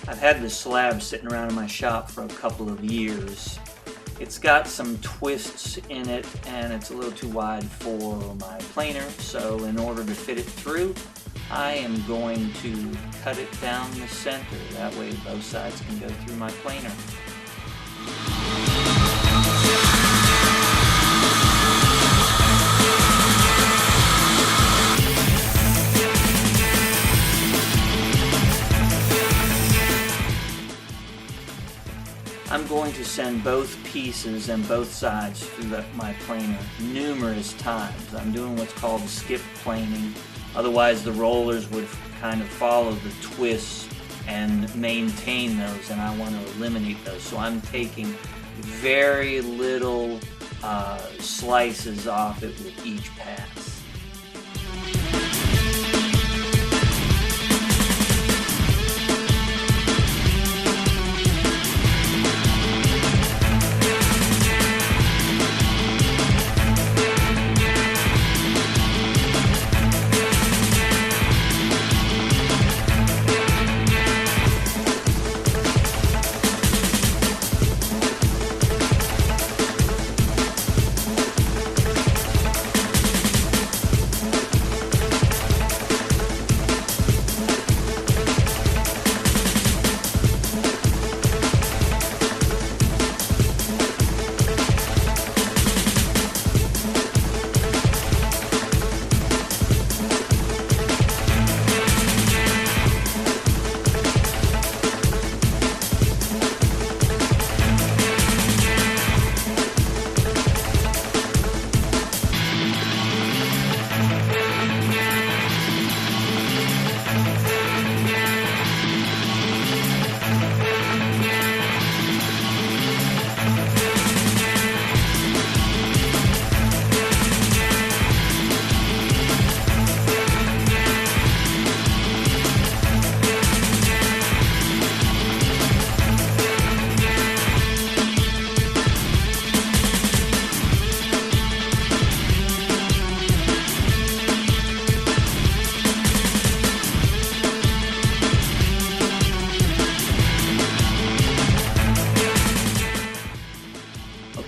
I've had this slab sitting around in my shop for a couple of years. It's got some twists in it and it's a little too wide for my planer, so in order to fit it through, I am going to cut it down the center. That way both sides can go through my planer. I'm going to send both pieces and both sides through my planer numerous times. I'm doing what's called skip planing. Otherwise the rollers would kind of follow the twists and maintain those, and I want to eliminate those. So I'm taking very little slices off it with each pass.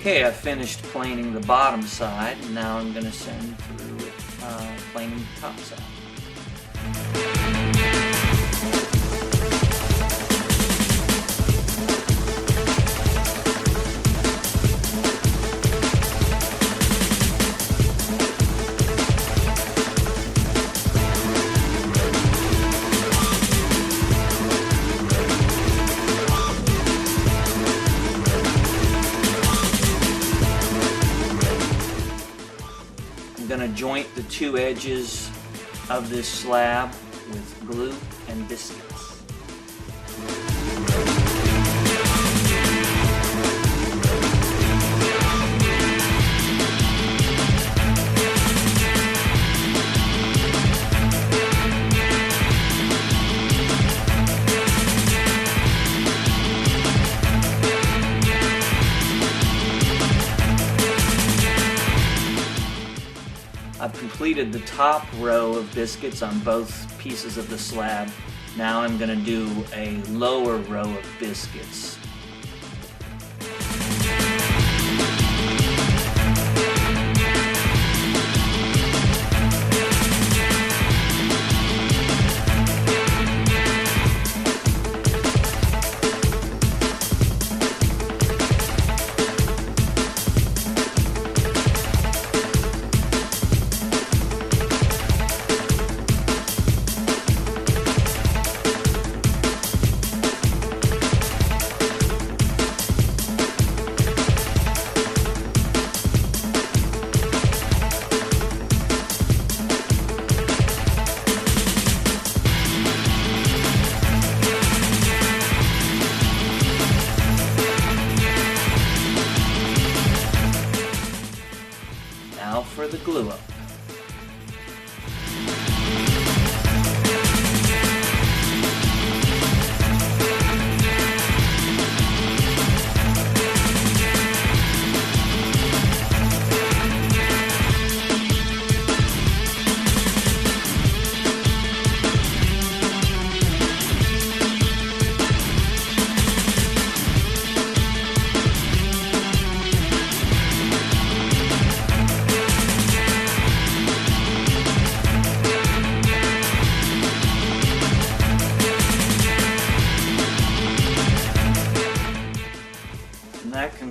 Okay, I finished planing the bottom side, and now I'm going to send through planing the top side. I'm going to joint the two edges of this slab with glue and biscuits. I've completed the top row of biscuits on both pieces of the slab. Now I'm going to do a lower row of biscuits.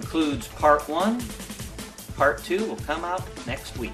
concludes part 1. Part 2 will come out next week.